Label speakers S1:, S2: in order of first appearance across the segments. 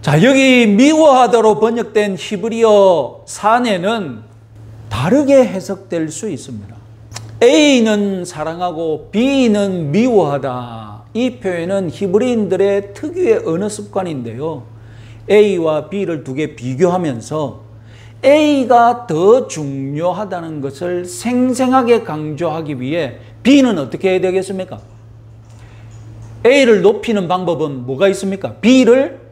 S1: 자, 여기 미워하다로 번역된 히브리어 사내는 다르게 해석될 수 있습니다. A는 사랑하고 B는 미워하다. 이 표현은 히브리인들의 특유의 언어 습관인데요. A와 B를 두 개 비교하면서 A가 더 중요하다는 것을 생생하게 강조하기 위해 B는 어떻게 해야 되겠습니까? A를 높이는 방법은 뭐가 있습니까? B를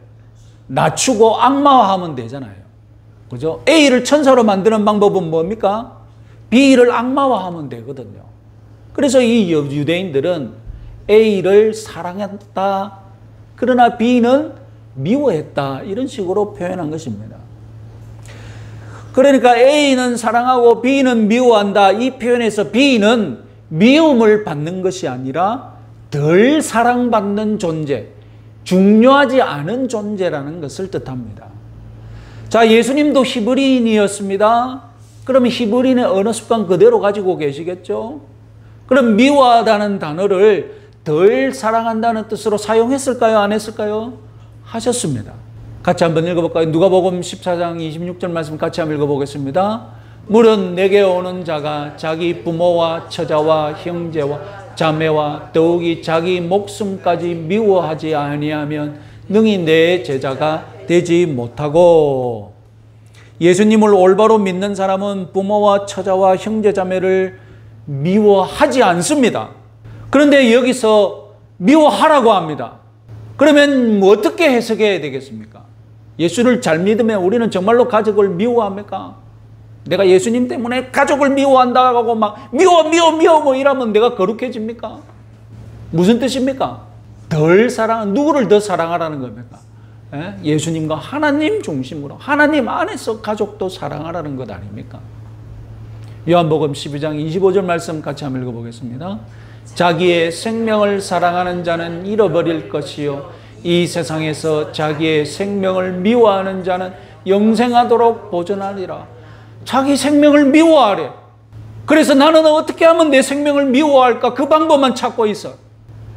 S1: 낮추고 악마화하면 되잖아요. 그죠? A를 천사로 만드는 방법은 뭡니까? B를 악마화하면 되거든요. 그래서 이 유대인들은 A를 사랑했다. 그러나 B는 미워했다. 이런 식으로 표현한 것입니다. 그러니까 A는 사랑하고 B는 미워한다. 이 표현에서 B는 미움을 받는 것이 아니라 덜 사랑받는 존재, 중요하지 않은 존재라는 것을 뜻합니다. 자, 예수님도 히브리인이었습니다. 그러면 히브리인의 언어 습관 그대로 가지고 계시겠죠? 그럼 미워하다는 단어를 덜 사랑한다는 뜻으로 사용했을까요? 안 했을까요? 하셨습니다. 같이 한번 읽어볼까요? 누가복음 14장 26절 말씀 같이 한번 읽어보겠습니다. 물은 내게 오는 자가 자기 부모와 처자와 형제와 자매와 더욱이 자기 목숨까지 미워하지 아니하면 능히 내 제자가 되지 못하고. 예수님을 올바로 믿는 사람은 부모와 처자와 형제 자매를 미워하지 않습니다. 그런데 여기서 미워하라고 합니다. 그러면 어떻게 해석해야 되겠습니까? 예수를 잘 믿으면 우리는 정말로 가족을 미워합니까? 내가 예수님 때문에 가족을 미워한다고 막 미워 뭐 이러면 내가 거룩해집니까? 무슨 뜻입니까? 덜 사랑, 누구를 더 사랑하라는 겁니까? 예수님과 하나님 중심으로 하나님 안에서 가족도 사랑하라는 것 아닙니까? 요한복음 12장 25절 말씀 같이 한번 읽어보겠습니다. 자기의 생명을 사랑하는 자는 잃어버릴 것이요 이 세상에서 자기의 생명을 미워하는 자는 영생하도록 보존하리라. 자기 생명을 미워하래. 그래서 나는 어떻게 하면 내 생명을 미워할까? 그 방법만 찾고 있어.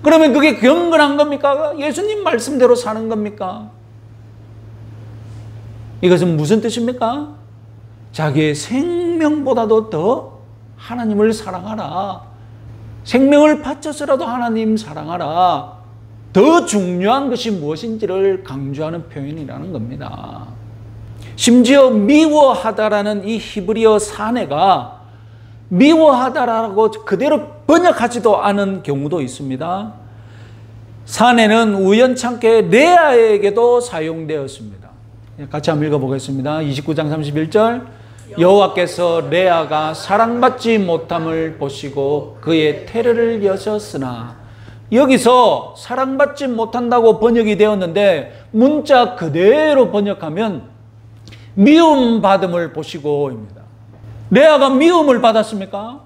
S1: 그러면 그게 경건한 겁니까? 예수님 말씀대로 사는 겁니까? 이것은 무슨 뜻입니까? 자기의 생명보다도 더 하나님을 사랑하라. 생명을 바쳐서라도 하나님 사랑하라. 더 중요한 것이 무엇인지를 강조하는 표현이라는 겁니다. 심지어 미워하다라는 이 히브리어 사내가 미워하다라고 그대로 번역하지도 않은 경우도 있습니다. 사내는 우연찮게 레아에게도 사용되었습니다. 같이 한번 읽어보겠습니다. 29장 31절 여호와께서 레아가 사랑받지 못함을 보시고 그의 태를 여셨으나, 여기서 사랑받지 못한다고 번역이 되었는데 문자 그대로 번역하면 미움받음을 보시고입니다. 레아가 미움을 받았습니까?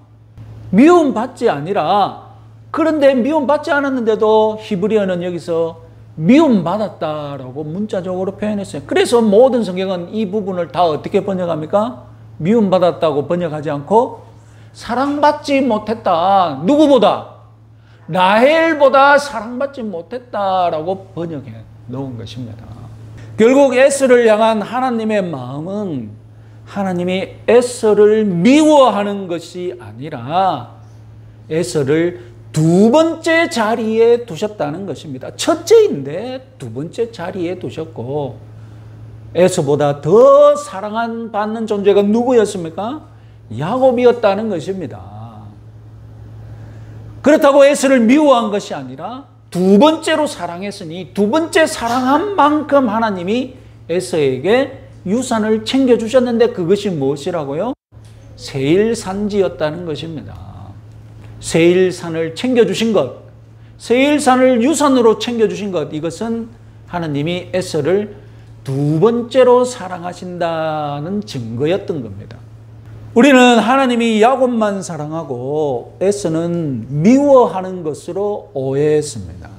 S1: 미움받지 아니라, 그런데 미움받지 않았는데도 히브리어는 여기서 미움받았다라고 문자적으로 표현했어요. 그래서 모든 성경은 이 부분을 다 어떻게 번역합니까? 미움받았다고 번역하지 않고 사랑받지 못했다. 누구보다? 라헬보다 사랑받지 못했다라고 번역해 놓은 것입니다. 결국 에서를 향한 하나님의 마음은 하나님이 에서를 미워하는 것이 아니라 에서를 두 번째 자리에 두셨다는 것입니다. 첫째인데 두 번째 자리에 두셨고, 에서보다 더 사랑받는 존재가 누구였습니까? 야곱이었다는 것입니다. 그렇다고 에서를 미워한 것이 아니라 두 번째로 사랑했으니 두 번째 사랑한 만큼 하나님이 에서에게 유산을 챙겨주셨는데 그것이 무엇이라고요? 세일산지였다는 것입니다. 세일산을 챙겨주신 것, 세일산을 유산으로 챙겨주신 것, 이것은 하나님이 에서를 두 번째로 사랑하신다는 증거였던 겁니다. 우리는 하나님이 야곱만 사랑하고 에서는 미워하는 것으로 오해했습니다.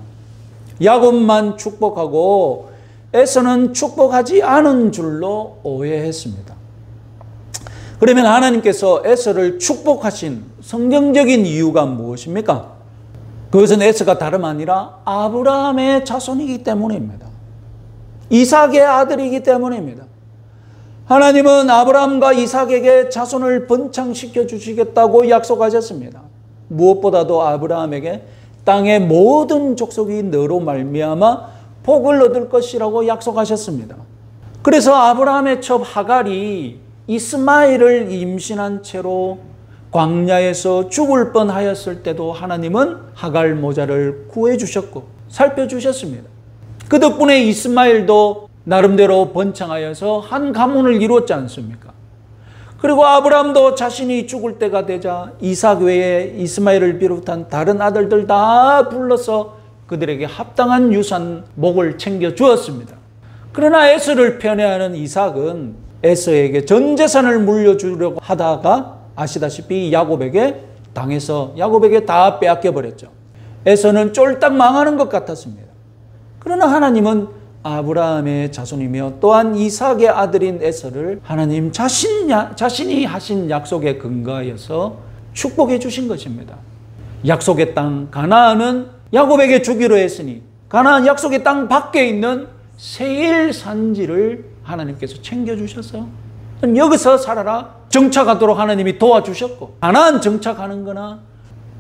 S1: 야곱만 축복하고 에서는 축복하지 않은 줄로 오해했습니다. 그러면 하나님께서 에서를 축복하신 성경적인 이유가 무엇입니까? 그것은 에서가 다름 아니라 아브라함의 자손이기 때문입니다. 이삭의 아들이기 때문입니다. 하나님은 아브라함과 이삭에게 자손을 번창시켜 주시겠다고 약속하셨습니다. 무엇보다도 아브라함에게 땅의 모든 족속이 너로 말미암아 복을 얻을 것이라고 약속하셨습니다. 그래서 아브라함의 첩 하갈이 이스마엘을 임신한 채로 광야에서 죽을 뻔하였을 때도 하나님은 하갈 모자를 구해주셨고 살펴주셨습니다. 그 덕분에 이스마엘도 나름대로 번창하여서 한 가문을 이루었지 않습니까? 그리고 아브라함도 자신이 죽을 때가 되자 이삭 외에 이스마엘을 비롯한 다른 아들들 다 불러서 그들에게 합당한 유산 목을 챙겨 주었습니다. 그러나 에서를 편애하는 이삭은 에서에게 전 재산을 물려주려고 하다가 아시다시피 야곱에게 당해서 야곱에게 다 빼앗겨 버렸죠. 에서는 쫄딱 망하는 것 같았습니다. 그러나 하나님은 아브라함의 자손이며 또한 이삭의 아들인 에서를 하나님 자신이 하신 약속에 근거하여서 축복해 주신 것입니다. 약속의 땅 가나안은 야곱에게 주기로 했으니 가나안 약속의 땅 밖에 있는 세일 산지를 하나님께서 챙겨주셔서 여기서 살아라 정착하도록 하나님이 도와주셨고, 가나안 정착하는 거나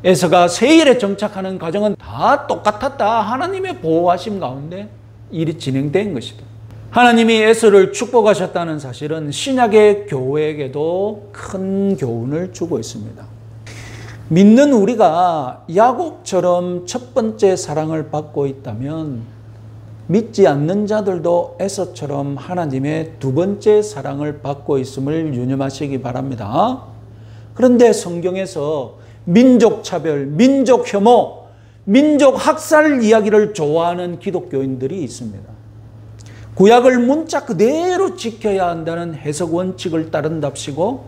S1: 에서가 세일에 정착하는 과정은 다 똑같았다. 하나님의 보호하심 가운데 일이 진행된 것이다. 하나님이 에서를 축복하셨다는 사실은 신약의 교회에게도 큰 교훈을 주고 있습니다. 믿는 우리가 야곱처럼 첫 번째 사랑을 받고 있다면 믿지 않는 자들도 에서처럼 하나님의 두 번째 사랑을 받고 있음을 유념하시기 바랍니다. 그런데 성경에서 민족 차별, 민족 혐오, 민족 학살 이야기를 좋아하는 기독교인들이 있습니다. 구약을 문자 그대로 지켜야 한다는 해석 원칙을 따른답시고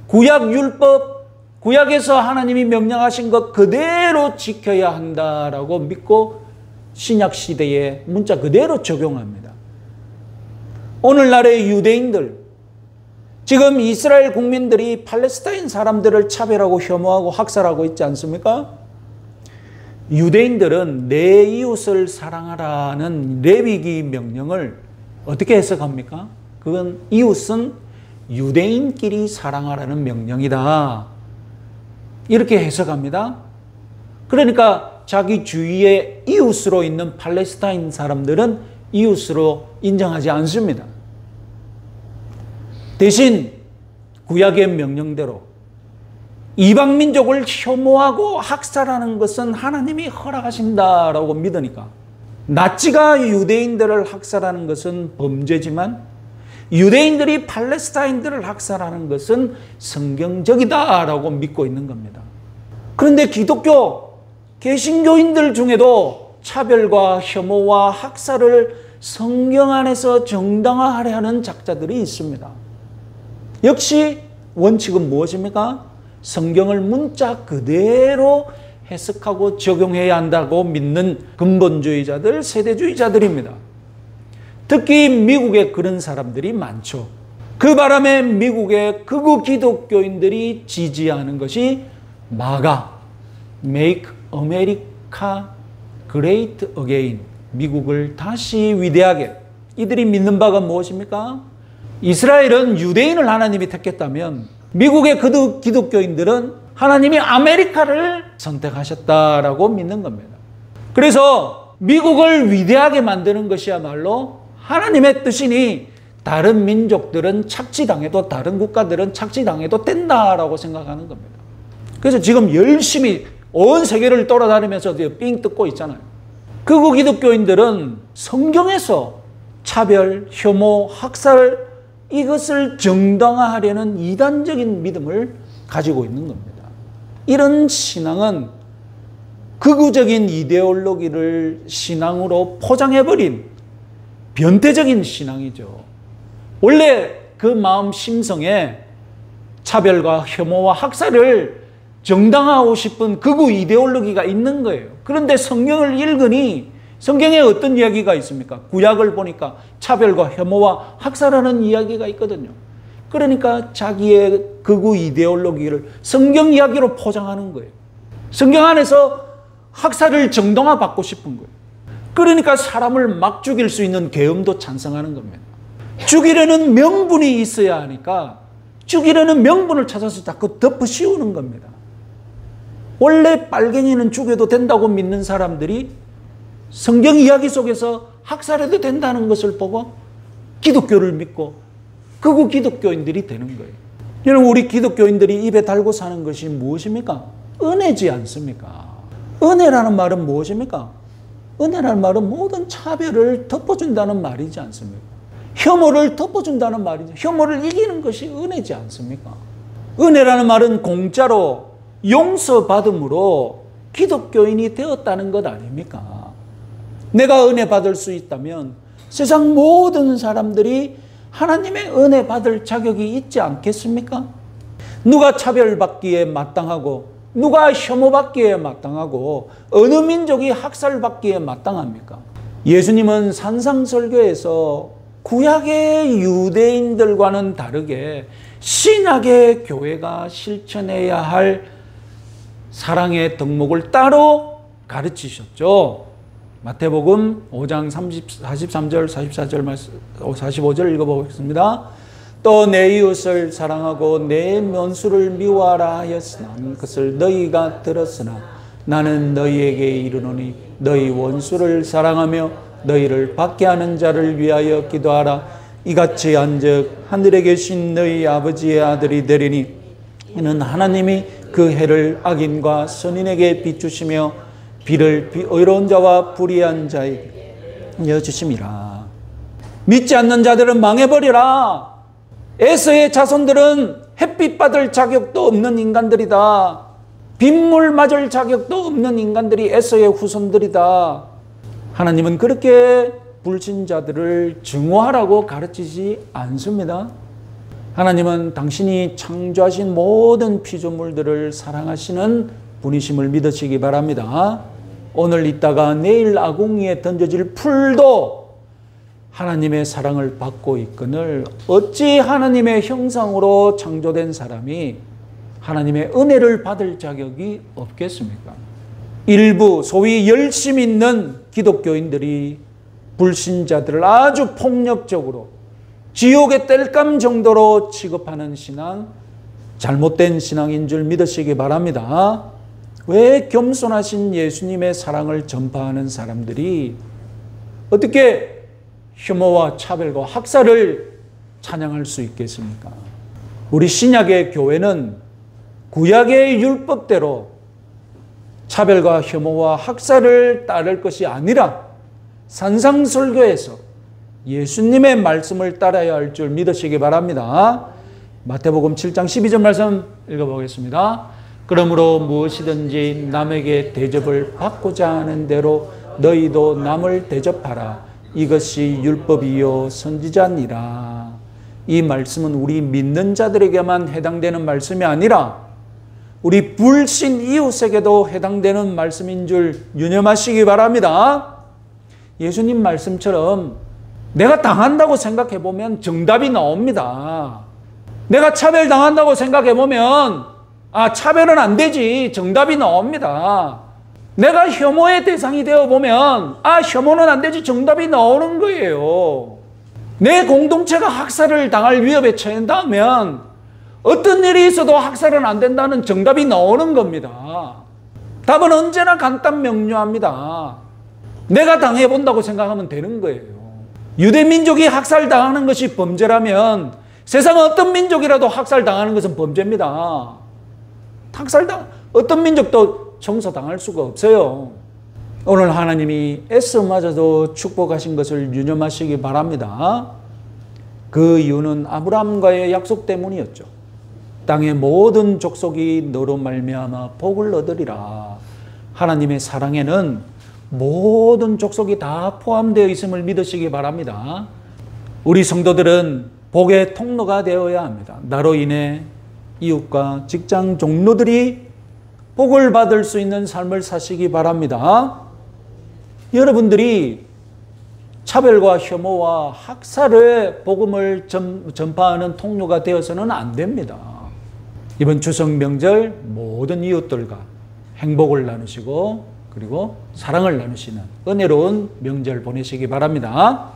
S1: 구약 율법, 구약에서 하나님이 명령하신 것 그대로 지켜야 한다라고 믿고 신약 시대에 문자 그대로 적용합니다. 오늘날의 유대인들, 지금 이스라엘 국민들이 팔레스타인 사람들을 차별하고 혐오하고 학살하고 있지 않습니까? 유대인들은 내 이웃을 사랑하라는 레위기 명령을 어떻게 해석합니까? 그건 이웃은 유대인끼리 사랑하라는 명령이다. 이렇게 해석합니다. 그러니까 자기 주위에 이웃으로 있는 팔레스타인 사람들은 이웃으로 인정하지 않습니다. 대신 구약의 명령대로 이방 민족을 혐오하고 학살하는 것은 하나님이 허락하신다라고 믿으니까 나치가 유대인들을 학살하는 것은 범죄지만 유대인들이 팔레스타인들을 학살하는 것은 성경적이다라고 믿고 있는 겁니다. 그런데 기독교 개신교인들 중에도 차별과 혐오와 학살을 성경 안에서 정당화하려 하는 작자들이 있습니다. 역시 원칙은 무엇입니까? 성경을 문자 그대로 해석하고 적용해야 한다고 믿는 근본주의자들, 세대주의자들입니다. 특히 미국에 그런 사람들이 많죠. 그 바람에 미국의 극우 기독교인들이 지지하는 것이 마가, Make America Great Again, 미국을 다시 위대하게. 이들이 믿는 바가 무엇입니까? 이스라엘은 유대인을 하나님이 택했다면 미국의 기독교인들은 하나님이 아메리카를 선택하셨다라고 믿는 겁니다. 그래서 미국을 위대하게 만드는 것이야말로 하나님의 뜻이니 다른 민족들은 착취당해도 다른 국가들은 착취당해도 된다라고 생각하는 겁니다. 그래서 지금 열심히 온 세계를 돌아다니면서 삥 뜯고 있잖아요. 극우 기독교인들은 성경에서 차별, 혐오, 학살 이것을 정당화하려는 이단적인 믿음을 가지고 있는 겁니다. 이런 신앙은 극우적인 이데올로기를 신앙으로 포장해버린 변태적인 신앙이죠. 원래 그 마음 심성에 차별과 혐오와 학살을 정당화하고 싶은 극우 이데올로기가 있는 거예요. 그런데 성경을 읽으니 성경에 어떤 이야기가 있습니까? 구약을 보니까 차별과 혐오와 학살하는 이야기가 있거든요. 그러니까 자기의 극우 이데올로기를 성경 이야기로 포장하는 거예요. 성경 안에서 학살을 정당화 받고 싶은 거예요. 그러니까 사람을 막 죽일 수 있는 계엄도 찬성하는 겁니다. 죽이려는 명분이 있어야 하니까 죽이려는 명분을 찾아서 자꾸 덮어씌우는 겁니다. 원래 빨갱이는 죽여도 된다고 믿는 사람들이 성경 이야기 속에서 학살해도 된다는 것을 보고 기독교를 믿고 극우 기독교인들이 되는 거예요. 여러분, 우리 기독교인들이 입에 달고 사는 것이 무엇입니까? 은혜지 않습니까? 은혜라는 말은 무엇입니까? 은혜라는 말은 모든 차별을 덮어준다는 말이지 않습니까? 혐오를 덮어준다는 말이죠. 혐오를 이기는 것이 은혜지 않습니까? 은혜라는 말은 공짜로 용서받음으로 기독교인이 되었다는 것 아닙니까? 내가 은혜 받을 수 있다면 세상 모든 사람들이 하나님의 은혜 받을 자격이 있지 않겠습니까? 누가 차별받기에 마땅하고 누가 혐오받기에 마땅하고 어느 민족이 학살받기에 마땅합니까? 예수님은 산상설교에서 구약의 유대인들과는 다르게 신약의 교회가 실천해야 할 사랑의 덕목을 따로 가르치셨죠. 마태복음 5장 43절, 44절, 45절 읽어보겠습니다. 또 내 이웃을 사랑하고 내 원수를 미워하라 하였으나 그것을 너희가 들었으나 나는 너희에게 이르노니 너희 원수를 사랑하며 너희를 받게 하는 자를 위하여 기도하라. 이같이 한즉 하늘에 계신 너희 아버지의 아들이 되리니 이는 하나님이 그 해를 악인과 선인에게 비추시며 비를 의로운 자와 불의한 자에게 여주심이라. 믿지 않는 자들은 망해버리라. 에서의 자손들은 햇빛 받을 자격도 없는 인간들이다. 빗물 맞을 자격도 없는 인간들이 에서의 후손들이다. 하나님은 그렇게 불신자들을 증오하라고 가르치지 않습니다. 하나님은 당신이 창조하신 모든 피조물들을 사랑하시는 분이심을 믿으시기 바랍니다. 오늘 있다가 내일 아궁이에 던져질 풀도 하나님의 사랑을 받고 있거늘 어찌 하나님의 형상으로 창조된 사람이 하나님의 은혜를 받을 자격이 없겠습니까? 일부 소위 열심 있는 기독교인들이 불신자들을 아주 폭력적으로 지옥의 땔감 정도로 취급하는 신앙, 잘못된 신앙인 줄 믿으시기 바랍니다. 왜 겸손하신 예수님의 사랑을 전파하는 사람들이 어떻게 혐오와 차별과 학살을 찬양할 수 있겠습니까? 우리 신약의 교회는 구약의 율법대로 차별과 혐오와 학살을 따를 것이 아니라 산상설교에서 예수님의 말씀을 따라야 할 줄 믿으시기 바랍니다. 마태복음 7장 12절 말씀 읽어보겠습니다. 그러므로 무엇이든지 남에게 대접을 받고자 하는 대로 너희도 남을 대접하라. 이것이 율법이요 선지자니라. 이 말씀은 우리 믿는 자들에게만 해당되는 말씀이 아니라 우리 불신 이웃에게도 해당되는 말씀인 줄 유념하시기 바랍니다. 예수님 말씀처럼 내가 당한다고 생각해 보면 정답이 나옵니다. 내가 차별당한다고 생각해 보면 차별은 안 되지, 정답이 나옵니다. 내가 혐오의 대상이 되어 보면 혐오는 안 되지, 정답이 나오는 거예요. 내 공동체가 학살을 당할 위협에 처한다면 어떤 일이 있어도 학살은 안 된다는 정답이 나오는 겁니다. 답은 언제나 간단 명료합니다. 내가 당해본다고 생각하면 되는 거예요. 유대민족이 학살당하는 것이 범죄라면 세상 어떤 민족이라도 학살당하는 것은 범죄입니다. 어떤 민족도 청소당할 수가 없어요. 오늘 하나님이 에서마저도 축복하신 것을 유념하시기 바랍니다. 그 이유는 아브라함과의 약속 때문이었죠. 땅의 모든 족속이 너로 말미암아 복을 얻으리라. 하나님의 사랑에는 모든 족속이 다 포함되어 있음을 믿으시기 바랍니다. 우리 성도들은 복의 통로가 되어야 합니다. 나로 인해 이웃과 직장 동료들이 복을 받을 수 있는 삶을 사시기 바랍니다. 여러분들이 차별과 혐오와 학살의 복음을 전파하는 통로가 되어서는 안 됩니다. 이번 추석 명절 모든 이웃들과 행복을 나누시고 그리고 사랑을 나누시는 은혜로운 명절 보내시기 바랍니다.